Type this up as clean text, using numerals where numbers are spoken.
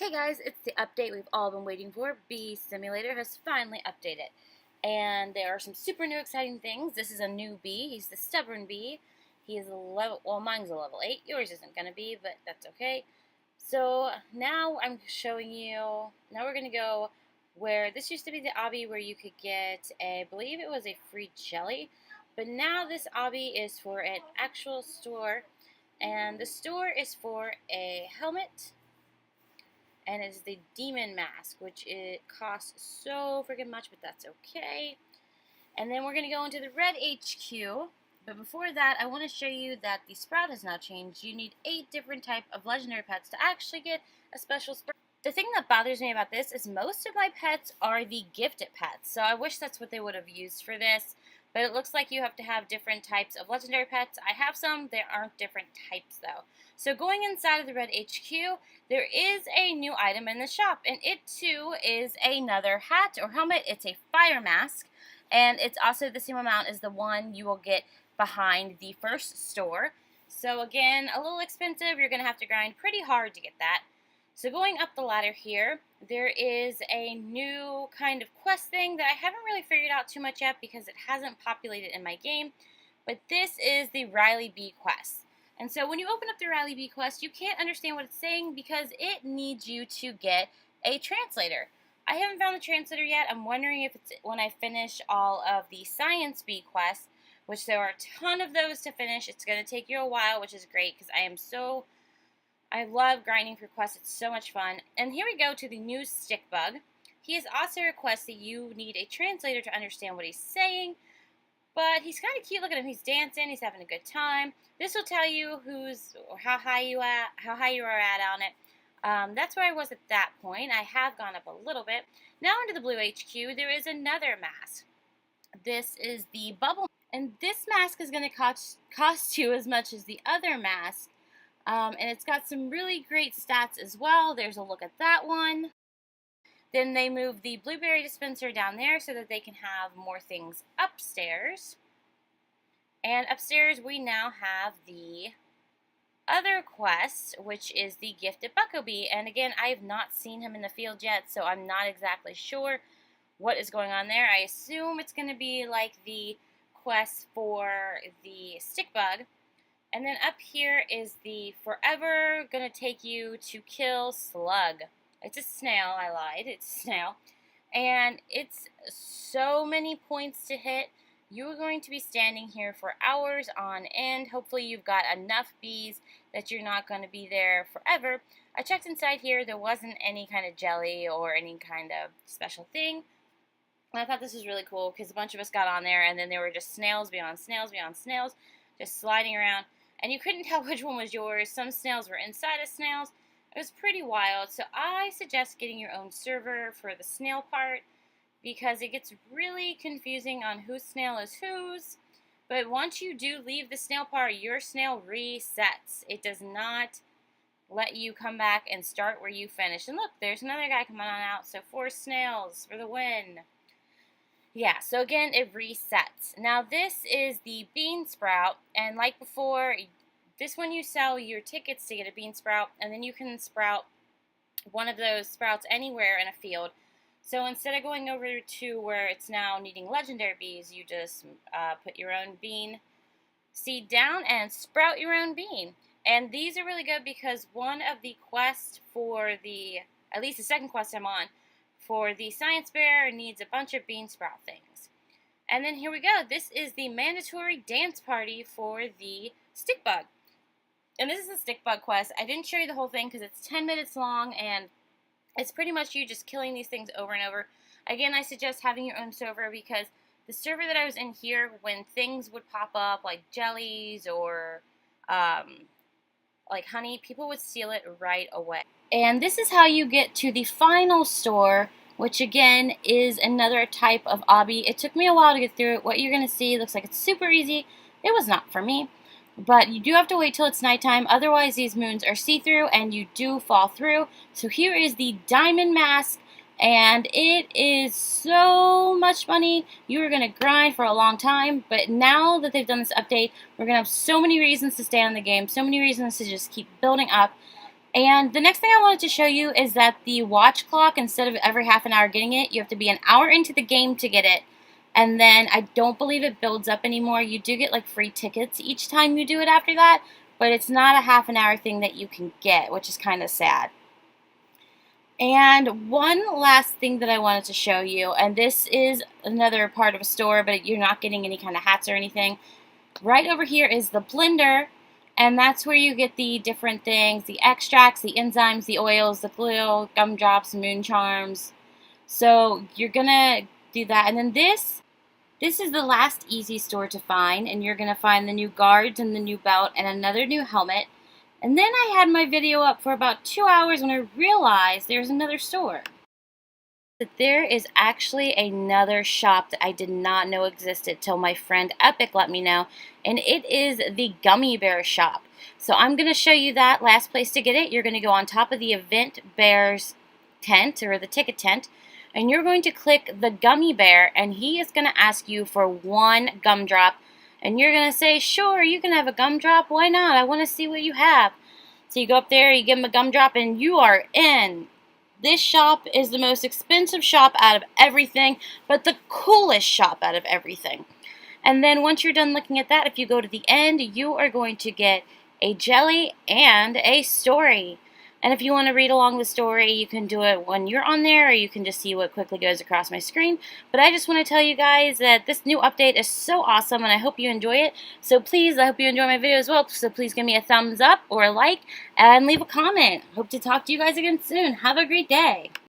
Hey guys, it's the update we've all been waiting for. Bee Simulator has finally updated. And there are some super new exciting things. This is a new bee. He's the stubborn bee. He is a level, well, mine's a level 8. Yours isn't going to be, but that's okay. So now I'm showing you, now we're going to go where this used to be the obby where you could get, I believe it was a free jelly. But now this obby is for an actual store. And the store is for a helmet, and it's the demon mask, which it costs so freaking much, but that's okay. And then we're going to go into the red HQ, but before that, I want to show you that the sprout has now changed. You need 8 different type of legendary pets to actually get a special sprout. The thing that bothers me about this is most of my pets are the gifted pets, so I wish that's what they would have used for this. But it looks like you have to have different types of legendary pets. I have some. There aren't different types, though. So going inside of the red HQ, there is a new item in the shop, and it, too, is another hat or helmet. It's a fire mask, and it's also the same amount as the one you will get behind the first store. So, again, a little expensive. You're going to have to grind pretty hard to get that. So going up the ladder here, there is a new kind of quest thing that I haven't really figured out too much yet because it hasn't populated in my game. But this is the Riley Bee quest. And so when you open up the Riley Bee quest, you can't understand what it's saying because it needs you to get a translator. I haven't found the translator yet. I'm wondering if it's when I finish all of the Science Bee quests, which there are a ton of those to finish. It's going to take you a while, which is great because I love grinding for quests. It's so much fun. And here we go to the new stick bug. He has also requested that you need a translator to understand what he's saying. But he's kind of cute. Look at him. He's dancing. He's having a good time. This will tell you how high you are at on it. That's where I was at that point. I have gone up a little bit. Now into the blue HQ, there is another mask. This is the bubble. And this mask is going to cost you as much as the other mask. And it's got some really great stats as well. There's a look at that one. Then they move the blueberry dispenser down there so that they can have more things upstairs. And upstairs we now have the other quest, which is the gifted Bucko Bee. And again, I have not seen him in the field yet, so I'm not exactly sure what is going on there. I assume it's going to be like the quest for the stick bug. And then up here is the forever gonna take you to kill slug. It's a snail, I lied, it's a snail. And it's so many points to hit. You're going to be standing here for hours on end. Hopefully you've got enough bees that you're not going to be there forever. I checked inside here, there wasn't any kind of jelly or any kind of special thing. And I thought this was really cool because a bunch of us got on there and then there were just snails beyond snails beyond snails, just sliding around. And you couldn't tell which one was yours. Some snails were inside of snails. It was pretty wild. So I suggest getting your own server for the snail part because it gets really confusing on whose snail is whose. But once you do leave the snail part, your snail resets. It does not let you come back and start where you finished. And look, there's another guy coming on out. So 4 snails for the win. Yeah, so again, it resets. Now, this is the bean sprout, and like before, this one you sell your tickets to get a bean sprout, and then you can sprout one of those sprouts anywhere in a field. So instead of going over to where it's now needing legendary bees, you just put your own bean seed down and sprout your own bean. And these are really good because one of the quests for at least the second quest I'm on, for the science bear needs a bunch of bean sprout things. And then here we go. This is the mandatory dance party for the stick bug. And this is the stick bug quest. I didn't show you the whole thing because it's 10 minutes long and it's pretty much you just killing these things over and over. Again, I suggest having your own server because the server that I was in here, when things would pop up like jellies or like honey, people would steal it right away. And this is how you get to the final store, which again is another type of obby. It took me a while to get through it. What you're going to see looks like it's super easy. It was not for me. But you do have to wait till it's nighttime. Otherwise, these moons are see-through and you do fall through. So here is the diamond mask. And it is so much money. You are going to grind for a long time. But now that they've done this update, we're going to have so many reasons to stay on the game. So many reasons to just keep building up. And the next thing I wanted to show you is that the watch clock, instead of every half an hour getting it, you have to be an hour into the game to get it. And then I don't believe it builds up anymore. You do get like free tickets each time you do it after that, but it's not a half an hour thing that you can get, which is kind of sad. And one last thing that I wanted to show you, and this is another part of a store, but you're not getting any kind of hats or anything. Right over here is the blender, and that's where you get the different things, the extracts, the enzymes, the oils, the glue, gumdrops, moon charms. So you're gonna do that, and then this is the last easy store to find, and you're gonna find the new guards and the new belt and another new helmet. And then I had my video up for about 2 hours when I realized there's another store. But there is actually another shop that I did not know existed till my friend Epic let me know, and it is the Gummy Bear shop. So I'm going to show you that last place to get it. You're going to go on top of the Event Bears tent, or the ticket tent, and you're going to click the Gummy Bear, and he is going to ask you for one gumdrop, and you're going to say, sure, you can have a gumdrop, why not, I want to see what you have. So you go up there, you give him a gumdrop, and you are in. This shop is the most expensive shop out of everything, but the coolest shop out of everything. And then once you're done looking at that, if you go to the end, you are going to get a jelly and a story. And if you want to read along the story, you can do it when you're on there, or you can just see what quickly goes across my screen. But I just want to tell you guys that this new update is so awesome, and I hope you enjoy it. So please, I hope you enjoy my video as well. So please give me a thumbs up or a like, and leave a comment. Hope to talk to you guys again soon. Have a great day.